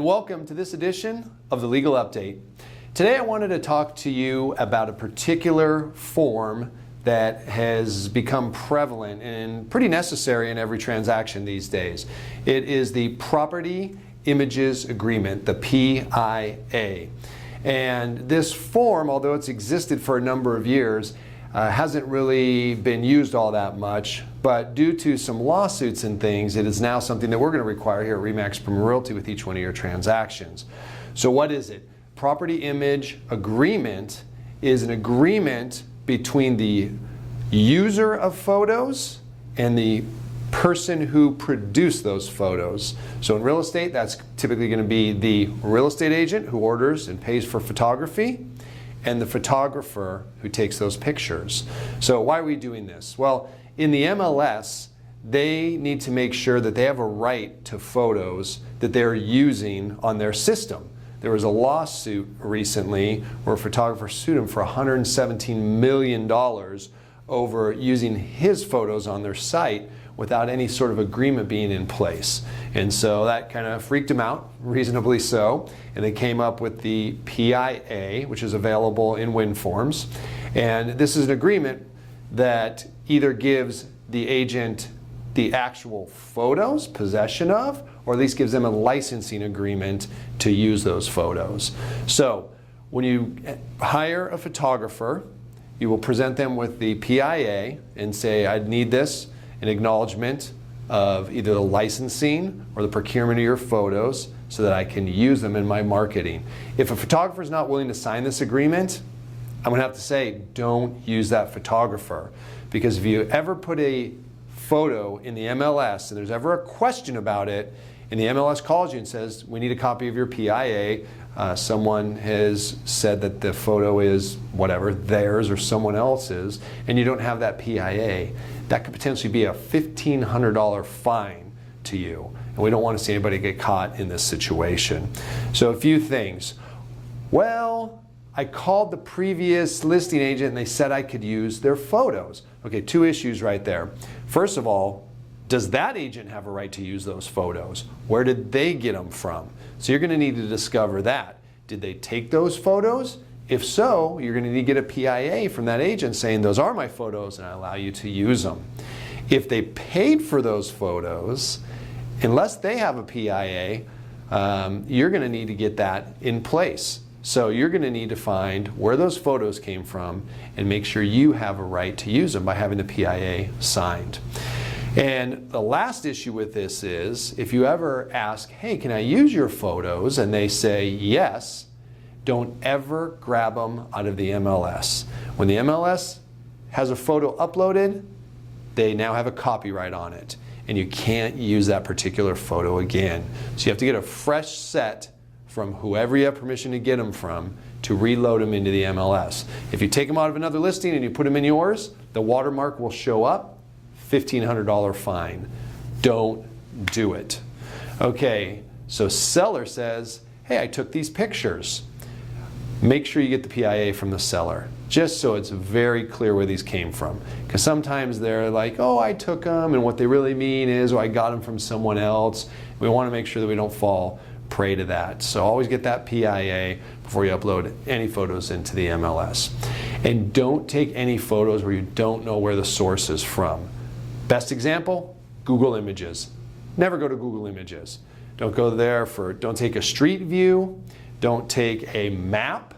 and welcome to this edition of the Legal Update. Today I wanted to talk to you about a particular form that has become prevalent and pretty necessary in every transaction these days. It is the Property Images Agreement, the P.I.A. And this form, although it's existed for a number of years, hasn't really been used all that much, but due to some lawsuits and things, it is now something that we're going to require here at RE/MAX Premier Realty with each one of your transactions. So what is it? Property Image Agreement is an agreement between the user of photos and the person who produced those photos. So in real estate, that's typically going to be the real estate agent who orders and pays for photography, and the photographer who takes those pictures. So why are we doing this? Well, in the MLS, they need to make sure that they have a right to photos that they're using on their system. There was a lawsuit recently where a photographer sued him for $117 million over using his photos on their site without any sort of agreement being in place. And so that kind of freaked him out, reasonably so, and they came up with the P.I.A., which is available in WIN forms. And this is an agreement that either gives the agent the actual photos, possession of, or at least gives them a licensing agreement to use those photos. So when you hire a photographer, you will present them with the P.I.A. and say, I need this, an acknowledgement of either the licensing or the procurement of your photos so that I can use them in my marketing. If a photographer is not willing to sign this agreement, I'm going to have to say, don't use that photographer. Because if you ever put a photo in the MLS and there's ever a question about it, and the MLS calls you and says, we need a copy of your P.I.A., someone has said that the photo is whatever, theirs or someone else's, and you don't have that P.I.A., that could potentially be a $1,500 fine to you. And we don't want to see anybody get caught in this situation. So a few things. Well, I called the previous listing agent and they said I could use their photos. Okay, two issues right there. First of all, does that agent have a right to use those photos? Where did they get them from? So you're going to need to discover that. Did they take those photos? If so, you're going to need to get a P.I.A. from that agent saying those are my photos and I allow you to use them. If they paid for those photos, unless they have a P.I.A., you're going to need to get that in place. So you're going to need to find where those photos came from and make sure you have a right to use them by having the P.I.A. signed. And the last issue with this is, if you ever ask, hey, can I use your photos? And they say yes, don't ever grab them out of the MLS. When the MLS has a photo uploaded, they now have a copyright on it. And you can't use that particular photo again. So you have to get a fresh set from whoever you have permission to get them from to reload them into the MLS. If you take them out of another listing and you put them in yours, the watermark will show up, $1,500 fine. Don't do it. Okay, so seller says, hey, I took these pictures. Make sure you get the P.I.A. from the seller, just so it's very clear where these came from. Because sometimes they're like, oh, I took them, and what they really mean is, oh, I got them from someone else. We want to make sure that we don't fall prey to that. So always get that P.I.A. before you upload any photos into the MLS. And don't take any photos where you don't know where the source is from. Best example, Google Images. Never go to Google Images. Don't go there don't take a street view. Don't take a map.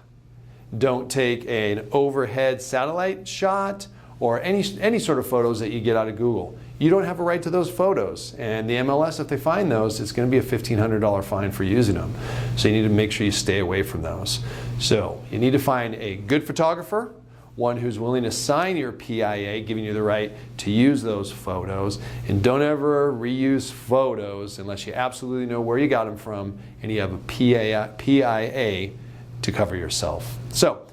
Don't take an overhead satellite shot or any sort of photos that you get out of Google. You don't have a right to those photos. And the MLS, if they find those, it's going to be a $1,500 fine for using them. So you need to make sure you stay away from those. So you need to find a good photographer, one who's willing to sign your P.I.A., giving you the right to use those photos. And don't ever reuse photos unless you absolutely know where you got them from and you have a P.I.A. to cover yourself. So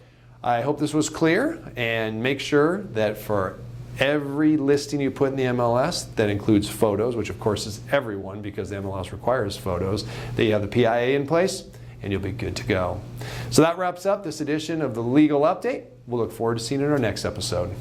I hope this was clear, and make sure that for every listing you put in the MLS that includes photos, which of course is everyone because the MLS requires photos, that you have the P.I.A. in place and you'll be good to go. So that wraps up this edition of the Legal Update. We'll look forward to seeing you in our next episode.